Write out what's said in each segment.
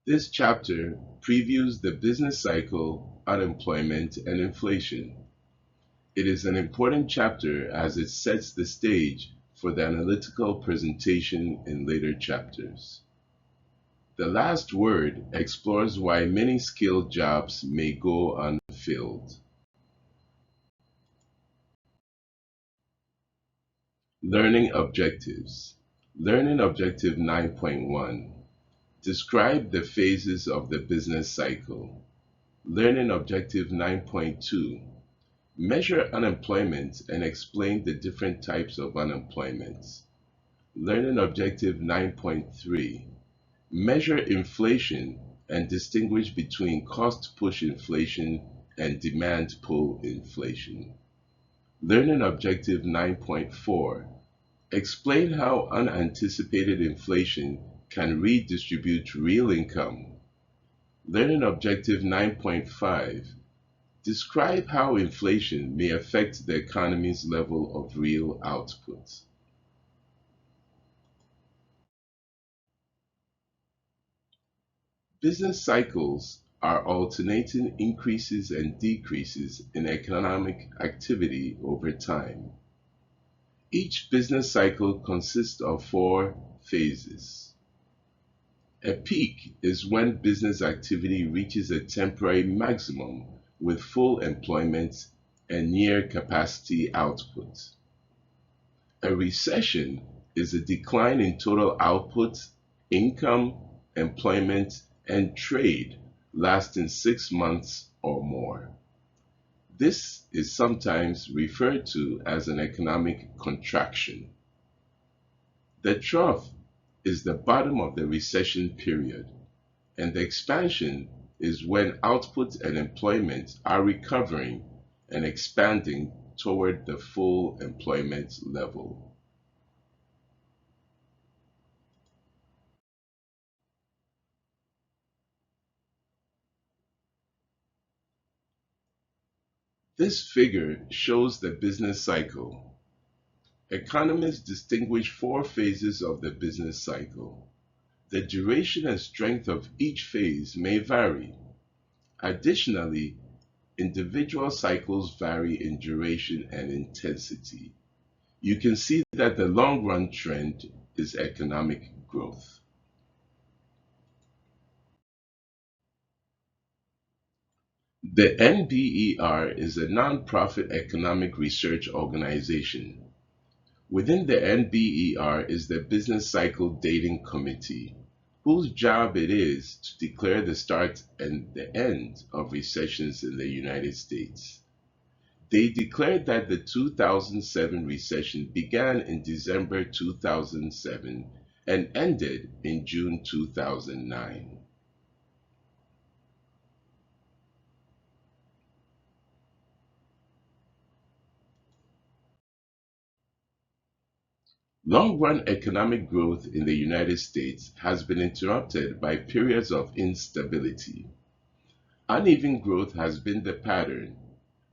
This chapter previews the business cycle, unemployment, and inflation. It is an important chapter as it sets the stage for the analytical presentation in later chapters. The last word explores why many skilled jobs may go unfilled. Learning objectives. Learning objective 9.1. Describe the phases of the business cycle. Learning objective 9.2. Measure unemployment and explain the different types of unemployment. Learning objective 9.3. Measure inflation and distinguish between cost push inflation and demand pull inflation. Learning objective 9.4. Explain how unanticipated inflation can redistribute real income. Learning objective 9.5. Describe how inflation may affect the economy's level of real output. Business cycles are alternating increases and decreases in economic activity over time. Each business cycle consists of 4 phases. A peak is when business activity reaches a temporary maximum with full employment and near capacity output. A recession is a decline in total output, income, employment, and trade lasting 6 months or more. This is sometimes referred to as an economic contraction. The trough is the bottom of the recession period, and the expansion is when output and employment are recovering and expanding toward the full employment level. This figure shows the business cycle. Economists distinguish 4 phases of the business cycle. The duration and strength of each phase may vary. Additionally, individual cycles vary in duration and intensity. You can see that the long-run trend is economic growth. The NBER is a nonprofit economic research organization. Within the NBER is the Business Cycle Dating Committee, whose job it is to declare the start and the end of recessions in the United States. They declared that the 2007 recession began in December 2007 and ended in June 2009. Long-run economic growth in the United States has been interrupted by periods of instability. Uneven growth has been the pattern,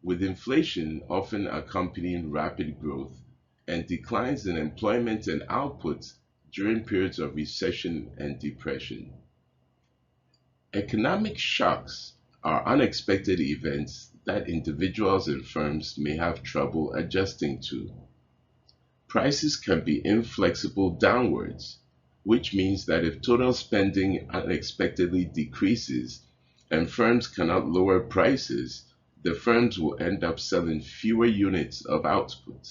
with inflation often accompanying rapid growth and declines in employment and output during periods of recession and depression. Economic shocks are unexpected events that individuals and firms may have trouble adjusting to. Prices can be inflexible downwards, which means that if total spending unexpectedly decreases and firms cannot lower prices, the firms will end up selling fewer units of output.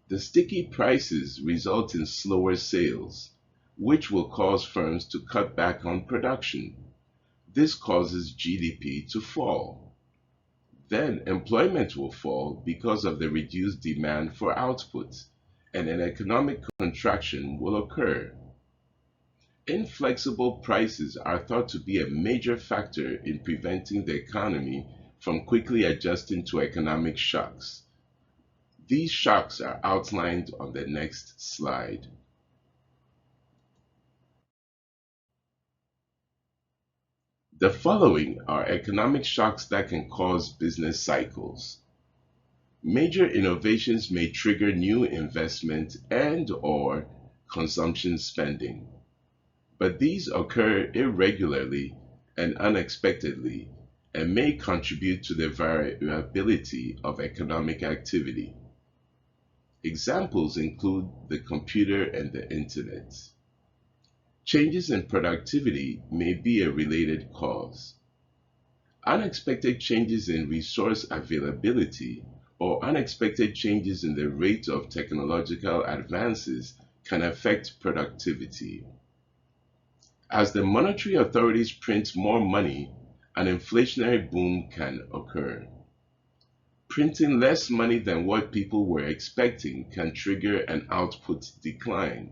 The sticky prices result in slower sales, which will cause firms to cut back on production. This causes GDP to fall. Then employment will fall because of the reduced demand for output, and an economic contraction will occur. Inflexible prices are thought to be a major factor in preventing the economy from quickly adjusting to economic shocks. These shocks are outlined on the next slide. The following are economic shocks that can cause business cycles. Major innovations may trigger new investment and/or consumption spending. but these occur irregularly and unexpectedly and may contribute to the variability of economic activity. Examples include the computer and the internet. Changes in productivity may be a related cause. Unexpected changes in resource availability or unexpected changes in the rate of technological advances can affect productivity. As the monetary authorities print more money, an inflationary boom can occur. Printing less money than what people were expecting can trigger an output decline.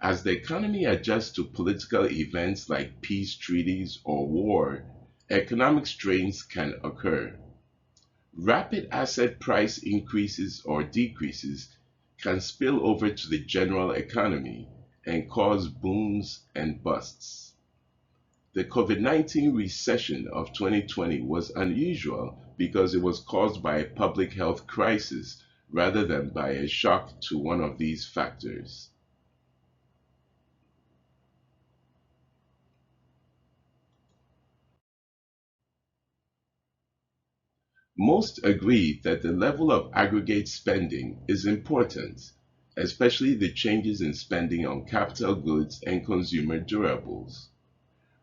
As the economy adjusts to political events like peace treaties or war, economic strains can occur. Rapid asset price increases or decreases can spill over to the general economy and cause booms and busts. The COVID-19 recession of 2020 was unusual because it was caused by a public health crisis rather than by a shock to one of these factors. Most agree that the level of aggregate spending is important, especially the changes in spending on capital goods and consumer durables.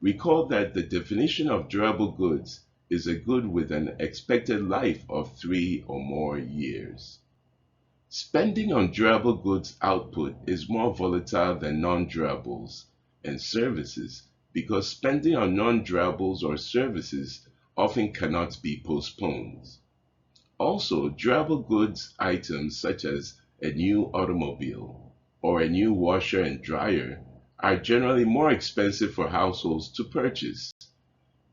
Recall that the definition of durable goods is a good with an expected life of 3 or more years. Spending on durable goods output is more volatile than non-durables and services because spending on non-durables or services often cannot be postponed. Also, durable goods items such as a new automobile or a new washer and dryer are generally more expensive for households to purchase,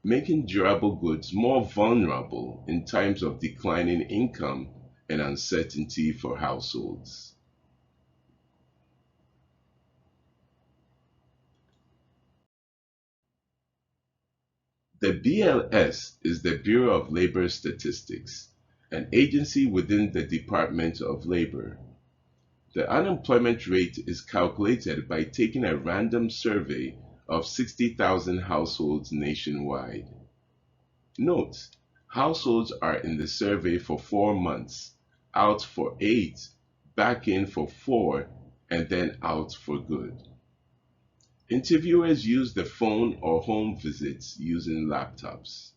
making durable goods more vulnerable in times of declining income and uncertainty for households. The BLS is the Bureau of Labor Statistics, an agency within the Department of Labor. The unemployment rate is calculated by taking a random survey of 60,000 households nationwide. Note, households are in the survey for 4 months, out for 8, back in for 4, and then out for good. Interviewers use the phone or home visits using laptops.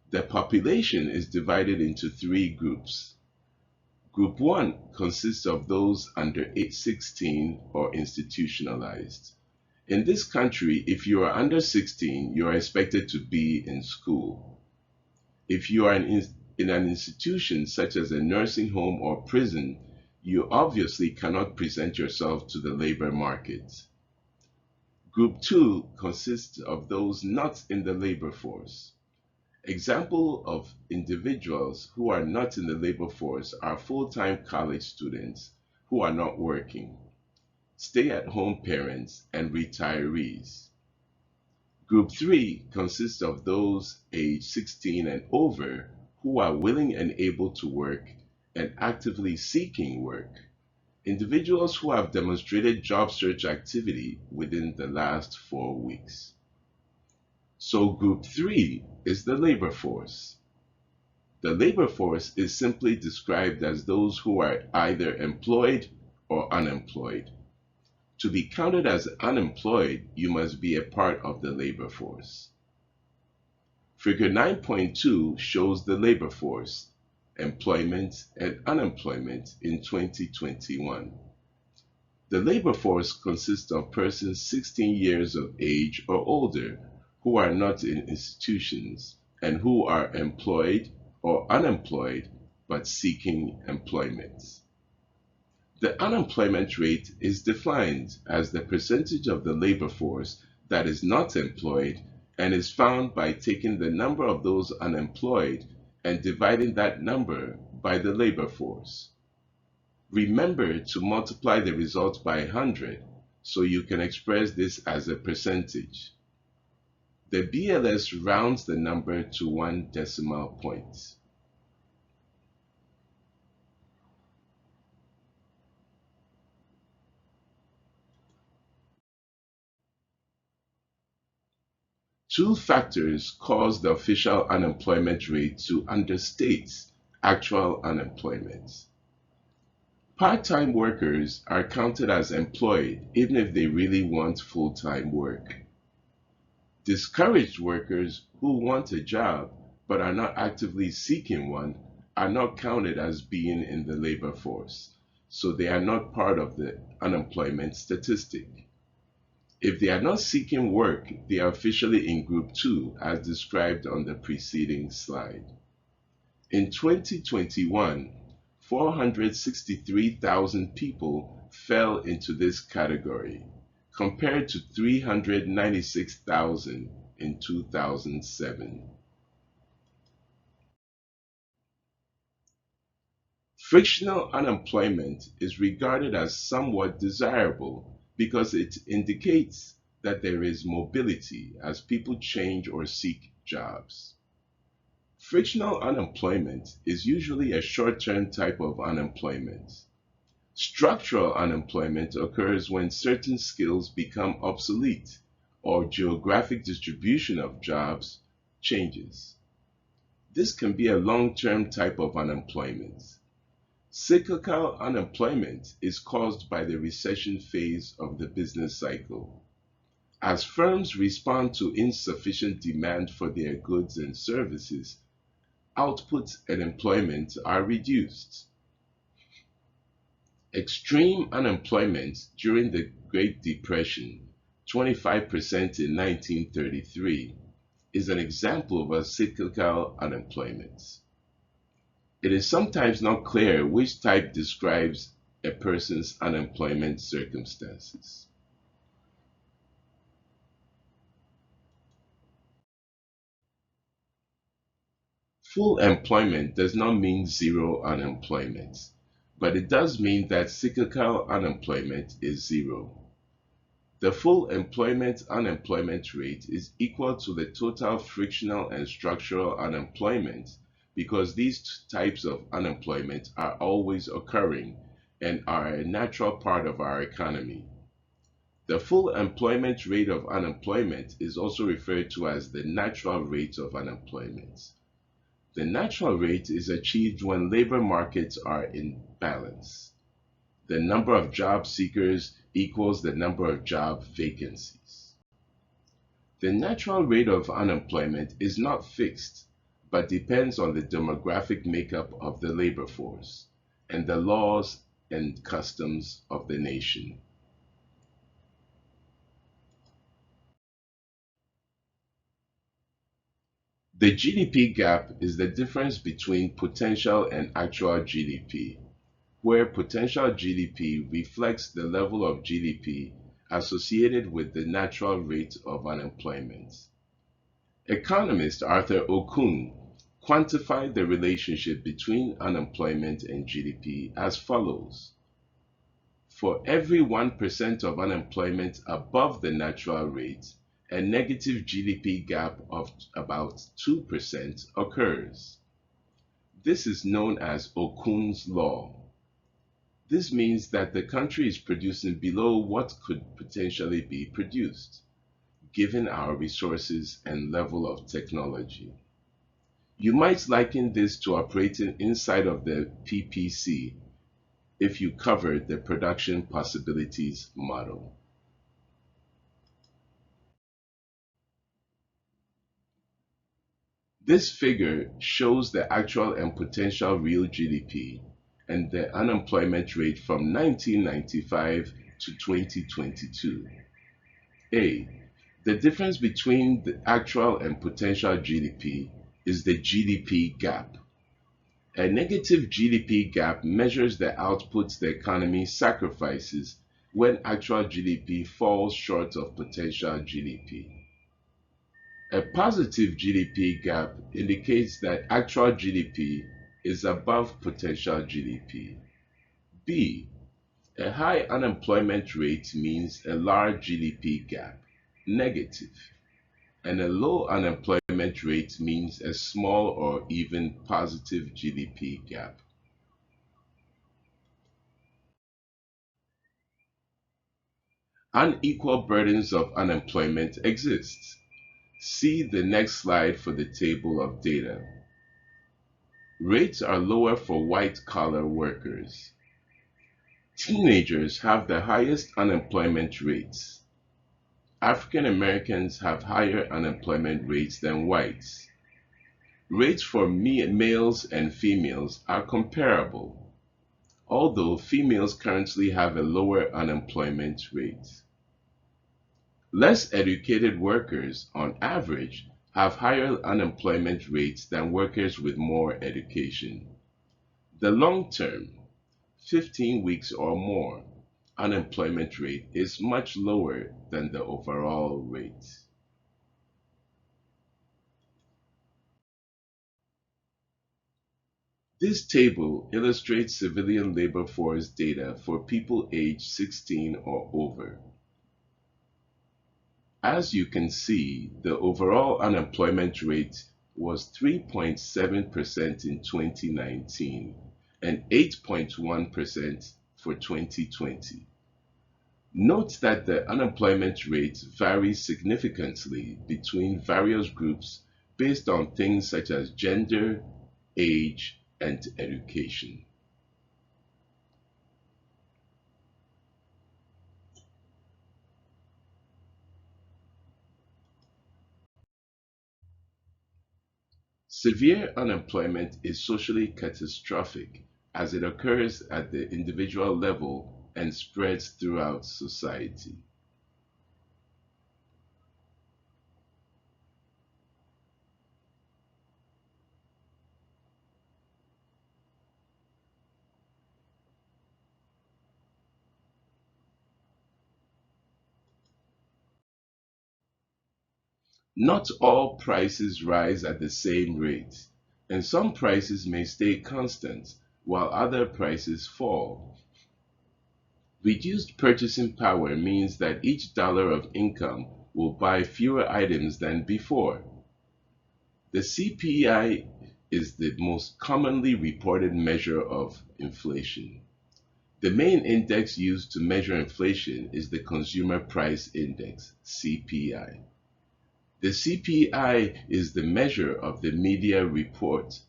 The population is divided into 3 groups. Group 1 consists of those under age 16 or institutionalized. In this country, if you are under 16, you are expected to be in school. If you are in an institution such as a nursing home or prison, you obviously cannot present yourself to the labor market. Group 2 consists of those not in the labor force. Example of individuals who are not in the labor force are full-time college students who are not working, stay-at-home parents, and retirees. Group 3 consists of those age 16 and over who are willing and able to work and actively seeking work, individuals who have demonstrated job search activity within the last 4 weeks. So Group 3 is the labor force. The labor force is simply described as those who are either employed or unemployed. To be counted as unemployed, you must be a part of the labor force. Figure 9.2 shows the labor force, employment and unemployment in 2021. The labor force consists of persons 16 years of age or older who are not in institutions and who are employed or unemployed but seeking employment. The unemployment rate is defined as the percentage of the labor force that is not employed and is found by taking the number of those unemployed and dividing that number by the labor force. Remember to multiply the result by 100 so you can express this as a percentage. The BLS rounds the number to 1 decimal point. Two factors cause the official unemployment rate to understate actual unemployment. Part-time workers are counted as employed even if they really want full-time work. Discouraged workers who want a job but are not actively seeking one are not counted as being in the labor force, so they are not part of the unemployment statistic. If they are not seeking work, they are officially in Group 2 as described on the preceding slide. In 2021, 463,000 people fell into this category, compared to 396,000 in 2007. Frictional unemployment is regarded as somewhat desirable because it indicates that there is mobility as people change or seek jobs. Frictional unemployment is usually a short-term type of unemployment. Structural unemployment occurs when certain skills become obsolete or geographic distribution of jobs changes. This can be a long-term type of unemployment. Cyclical unemployment is caused by the recession phase of the business cycle. As firms respond to insufficient demand for their goods and services, output and employment are reduced. Extreme unemployment during the Great Depression, 25% in 1933, is an example of a cyclical unemployment. It is sometimes not clear which type describes a person's unemployment circumstances. Full employment does not mean zero unemployment, but it does mean that cyclical unemployment is zero. The full employment unemployment rate is equal to the total frictional and structural unemployment because these types of unemployment are always occurring and are a natural part of our economy. The full employment rate of unemployment is also referred to as the natural rate of unemployment. The natural rate is achieved when labor markets are in balance. The number of job seekers equals the number of job vacancies. The natural rate of unemployment is not fixed, but depends on the demographic makeup of the labor force and the laws and customs of the nation. The GDP gap is the difference between potential and actual GDP, where potential GDP reflects the level of GDP associated with the natural rate of unemployment. Economist Arthur Okun quantified the relationship between unemployment and GDP as follows. For every 1% of unemployment above the natural rate, a negative GDP gap of about 2% occurs. This is known as Okun's law. This means that the country is producing below what could potentially be produced, given our resources and level of technology. You might liken this to operating inside of the PPC if you covered the production possibilities model. This figure shows the actual and potential real GDP and the unemployment rate from 1995 to 2022. A. The difference between the actual and potential GDP is the GDP gap. A negative GDP gap measures the outputs the economy sacrifices when actual GDP falls short of potential GDP. A positive GDP gap indicates that actual GDP is above potential GDP. B. A high unemployment rate means a large GDP gap, negative, and a low unemployment rate means a small or even positive GDP gap. Unequal burdens of unemployment exist. See the next slide for the table of data. Rates are lower for white-collar workers. Teenagers have the highest unemployment rates. African Americans have higher unemployment rates than whites. Rates for males and females are comparable, although females currently have a lower unemployment rate. Less educated workers, on average, have higher unemployment rates than workers with more education. The long-term, 15 weeks or more, unemployment rate is much lower than the overall rate. This table illustrates civilian labor force data for people aged 16 or over. As you can see, the overall unemployment rate was 3.7% in 2019 and 8.1% for 2020. Note that the unemployment rate varies significantly between various groups based on things such as gender, age, and education. Severe unemployment is socially catastrophic as it occurs at the individual level and spreads throughout society. Not all prices rise at the same rate, and some prices may stay constant while other prices fall. Reduced purchasing power means that each dollar of income will buy fewer items than before. The CPI is the most commonly reported measure of inflation. The main index used to measure inflation is the Consumer Price Index, CPI. The CPI is the measure the media reports.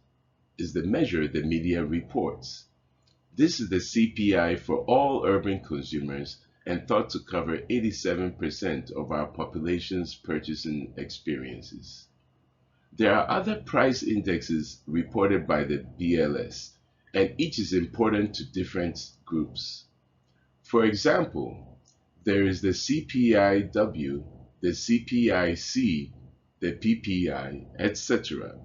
This is the CPI for all urban consumers and thought to cover 87% of our population's purchasing experiences. There are other price indexes reported by the BLS, and each is important to different groups. For example, there is the CPIW, the CPIC, the PPI, etc.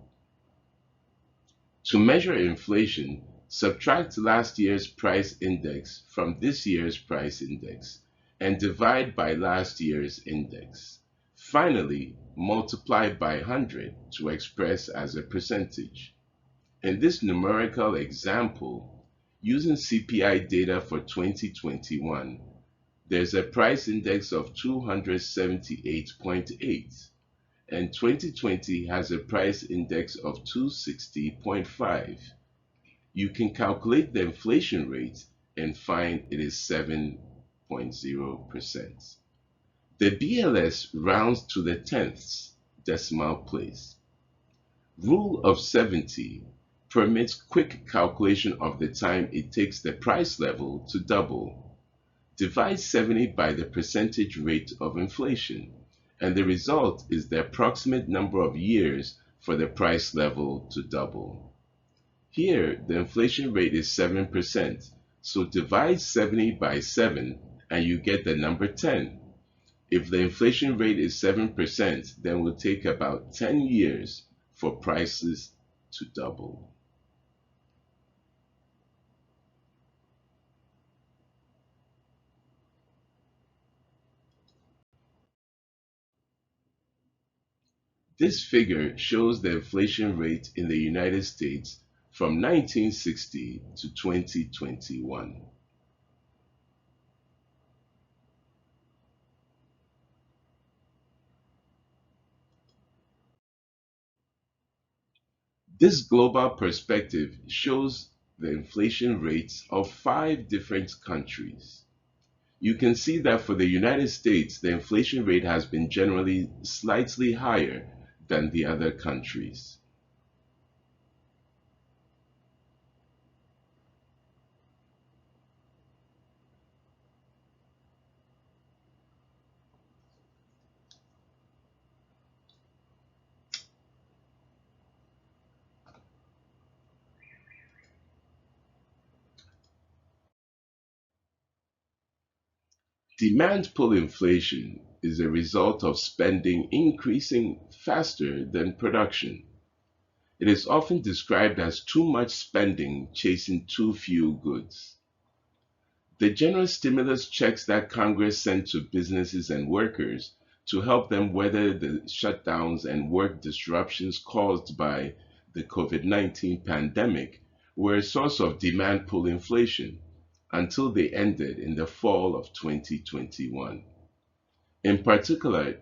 To measure inflation, subtract last year's price index from this year's price index and divide by last year's index. Finally, multiply by 100 to express as a percentage. In this numerical example, using CPI data for 2021, there's a price index of 278.8, and 2020 has a price index of 260.5. You can calculate the inflation rate and find it is 7.0%. The BLS rounds to the tenths decimal place. Rule of 70 permits quick calculation of the time it takes the price level to double. Divide 70 by the percentage rate of inflation, and the result is the approximate number of years for the price level to double. Here, the inflation rate is 7%, so divide 70 by 7 and you get the number 10. If the inflation rate is 7%, then it will take about 10 years for prices to double. This figure shows the inflation rate in the United States from 1960 to 2021. This global perspective shows the inflation rates of 5 different countries. You can see that for the United States, the inflation rate has been generally slightly higher than the other countries. Demand pull inflation is a result of spending increasing faster than production. It is often described as too much spending chasing too few goods. The general stimulus checks that Congress sent to businesses and workers to help them weather the shutdowns and work disruptions caused by the COVID-19 pandemic were a source of demand pull inflation until they ended in the fall of 2021. In particular,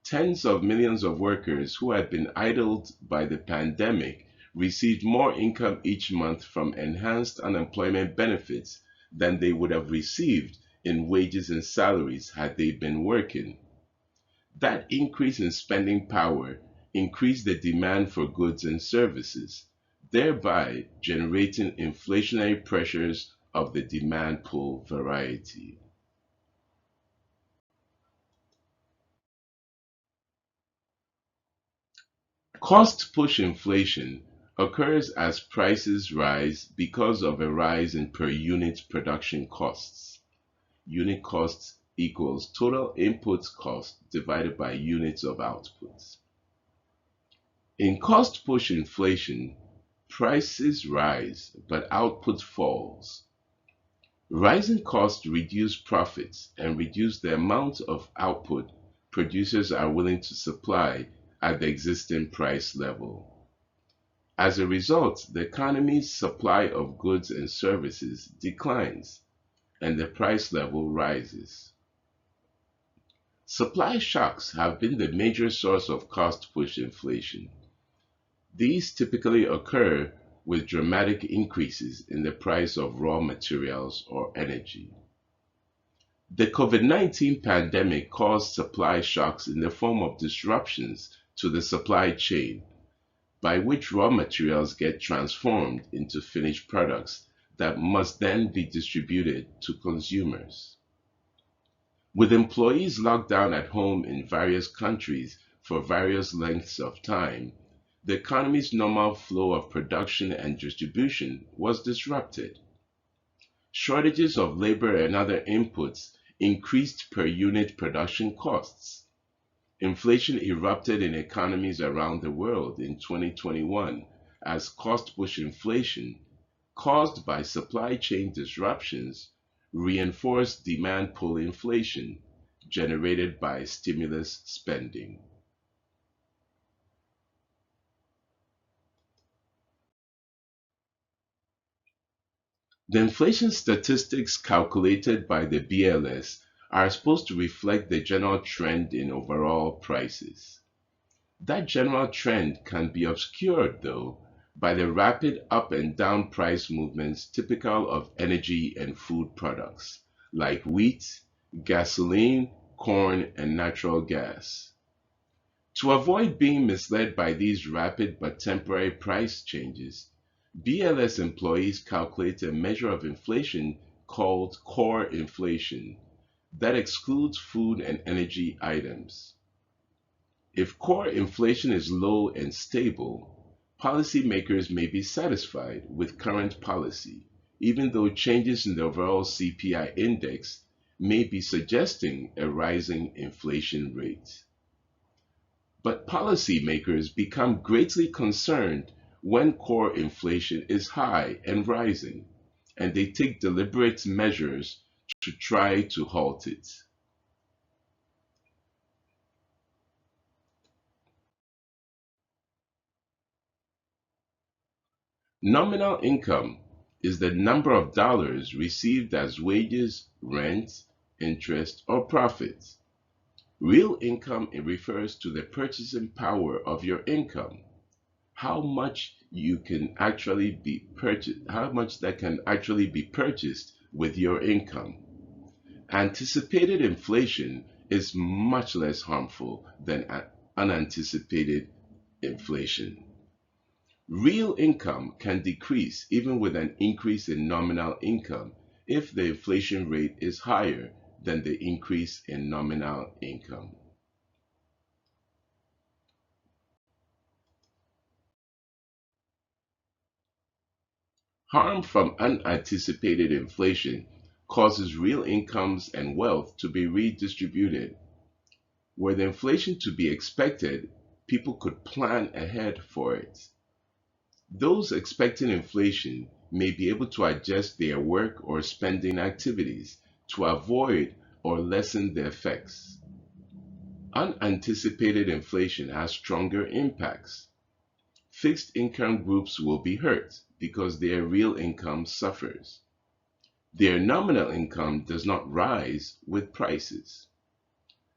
tens of millions of workers who had been idled by the pandemic received more income each month from enhanced unemployment benefits than they would have received in wages and salaries had they been working. That increase in spending power increased the demand for goods and services, thereby generating inflationary pressures of the demand pull variety. Cost push inflation occurs as prices rise because of a rise in per unit production costs. Unit costs equals total input cost divided by units of output. In cost push inflation, prices rise but output falls. Rising costs reduce profits and reduce the amount of output producers are willing to supply at the existing price level. As a result, the economy's supply of goods and services declines and the price level rises. Supply shocks have been the major source of cost push inflation. These typically occur with dramatic increases in the price of raw materials or energy. The COVID-19 pandemic caused supply shocks in the form of disruptions to the supply chain, by which raw materials get transformed into finished products that must then be distributed to consumers. With employees locked down at home in various countries for various lengths of time, the economy's normal flow of production and distribution was disrupted. Shortages of labor and other inputs increased per unit production costs. Inflation erupted in economies around the world in 2021 as cost push inflation, caused by supply chain disruptions, reinforced demand pull inflation generated by stimulus spending. The inflation statistics calculated by the BLS are supposed to reflect the general trend in overall prices. That general trend can be obscured, though, by the rapid up and down price movements typical of energy and food products, like wheat, gasoline, corn, and natural gas. To avoid being misled by these rapid but temporary price changes, BLS employees calculate a measure of inflation called core inflation that excludes food and energy items. If core inflation is low and stable, policymakers may be satisfied with current policy, even though changes in the overall CPI index may be suggesting a rising inflation rate. But policymakers become greatly concerned when core inflation is high and rising, and they take deliberate measures to try to halt it. Nominal income is the number of dollars received as wages, rent, interest, or profits. Real income refers to the purchasing power of your income, how much you can actually be purchased, how much that can actually be purchased with your income. Anticipated inflation is much less harmful than unanticipated inflation. Real income can decrease even with an increase in nominal income if the inflation rate is higher than the increase in nominal income. Harm from unanticipated inflation causes real incomes and wealth to be redistributed. Were the inflation to be expected, people could plan ahead for it. Those expecting inflation may be able to adjust their work or spending activities to avoid or lessen the effects. Unanticipated inflation has stronger impacts. Fixed income groups will be hurt because their real income suffers. Their nominal income does not rise with prices.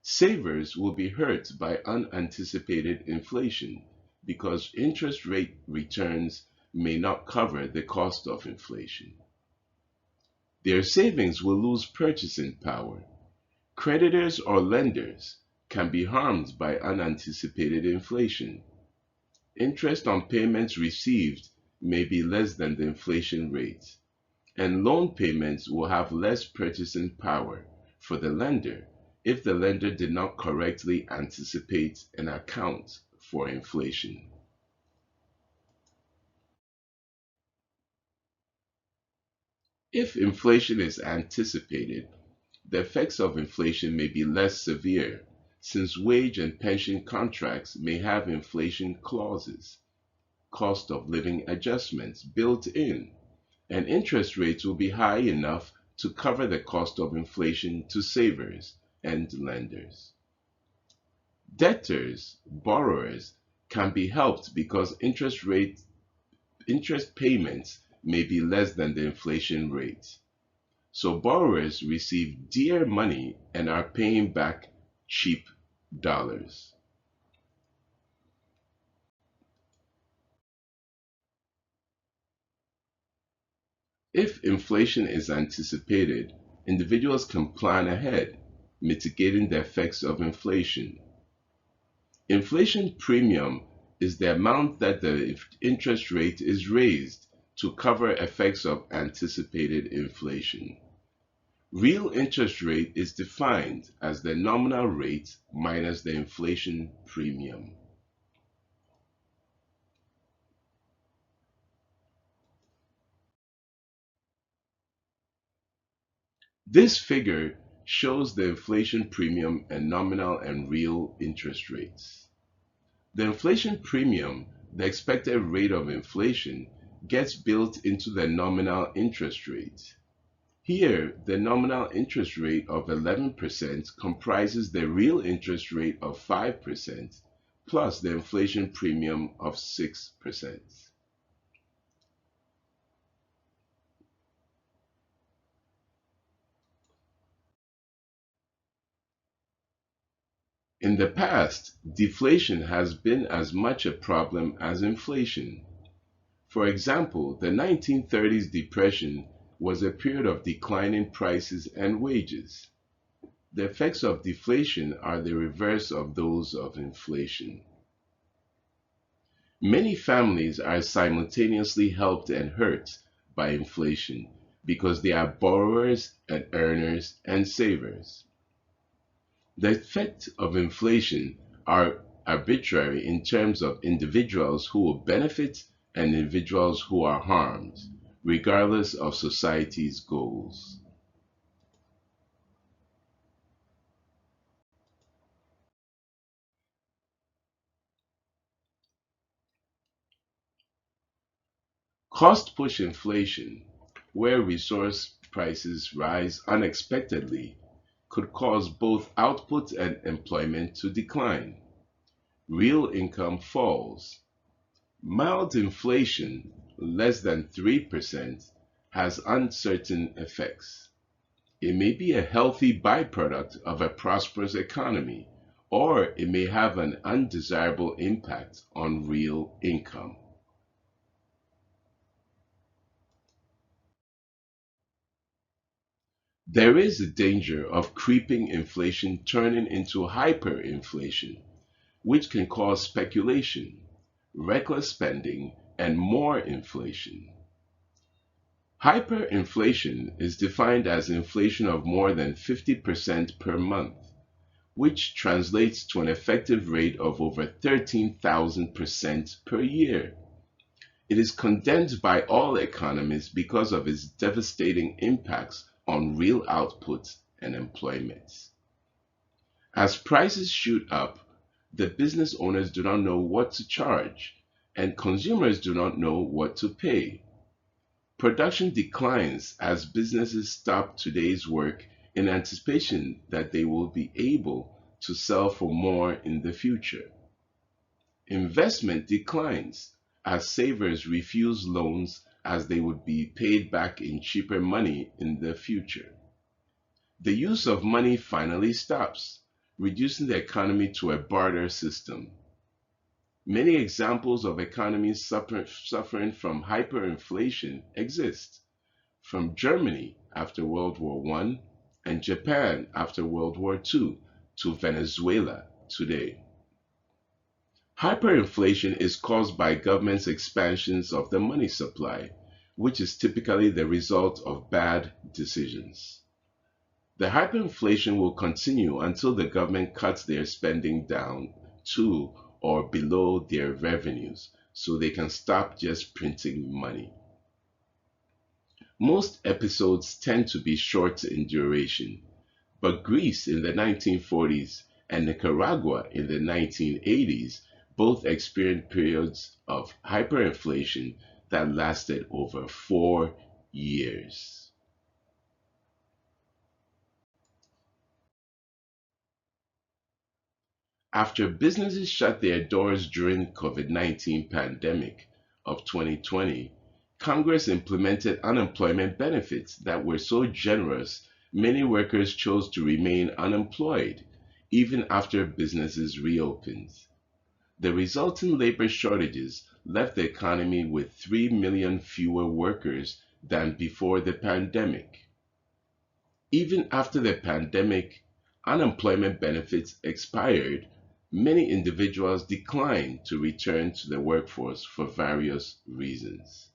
Savers will be hurt by unanticipated inflation because interest rate returns may not cover the cost of inflation. Their savings will lose purchasing power. Creditors or lenders can be harmed by unanticipated inflation. Interest on payments received may be less than the inflation rate, and loan payments will have less purchasing power for the lender if the lender did not correctly anticipate and account for inflation. If inflation is anticipated, the effects of inflation may be less severe, since wage and pension contracts may have inflation clauses, cost of living adjustments built in, and interest rates will be high enough to cover the cost of inflation to savers and lenders. Debtors, borrowers, can be helped because interest payments may be less than the inflation rate. So borrowers receive dear money and are paying back cheap dollars. If inflation is anticipated, individuals can plan ahead, mitigating the effects of inflation. Inflation premium is the amount that the interest rate is raised to cover effects of anticipated inflation. Real interest rate is defined as the nominal rate minus the inflation premium. This figure shows the inflation premium and nominal and real interest rates. The inflation premium, the expected rate of inflation, gets built into the nominal interest rate. Here, the nominal interest rate of 11% comprises the real interest rate of 5% plus the inflation premium of 6%. In the past, deflation has been as much a problem as inflation. For example, the 1930s depression was a period of declining prices and wages. The effects of deflation are the reverse of those of inflation. Many families are simultaneously helped and hurt by inflation because they are borrowers and earners and savers. The effects of inflation are arbitrary in terms of individuals who will benefit and individuals who are harmed, regardless of society's goals. Cost push inflation, where resource prices rise unexpectedly, could cause both output and employment to decline. Real income falls. Mild inflation, less than 3%, has uncertain effects. It may be a healthy byproduct of a prosperous economy, or it may have an undesirable impact on real income. There is a danger of creeping inflation turning into hyperinflation, which can cause speculation, reckless spending, and more inflation. Hyperinflation is defined as inflation of more than 50% per month, which translates to an effective rate of over 13,000% per year. It is condemned by all economists because of its devastating impacts on real output and employment. As prices shoot up, the business owners do not know what to charge, and consumers do not know what to pay. Production declines as businesses stop today's work in anticipation that they will be able to sell for more in the future. Investment declines as savers refuse loans as they would be paid back in cheaper money in the future. The use of money finally stops, reducing the economy to a barter system. Many examples of economies suffering from hyperinflation exist, from Germany after World War I and Japan after World War II to Venezuela today. Hyperinflation is caused by government's expansions of the money supply, which is typically the result of bad decisions. The hyperinflation will continue until the government cuts their spending down to or below their revenues so they can stop just printing money. Most episodes tend to be short in duration, but Greece in the 1940s and Nicaragua in the 1980s both experienced periods of hyperinflation that lasted over 4 years. After businesses shut their doors during COVID-19 pandemic of 2020, Congress implemented unemployment benefits that were so generous many workers chose to remain unemployed even after businesses reopened. The resulting labor shortages left the economy with 3 million fewer workers than before the pandemic. Even after the pandemic, unemployment benefits expired, many individuals declined to return to the workforce for various reasons.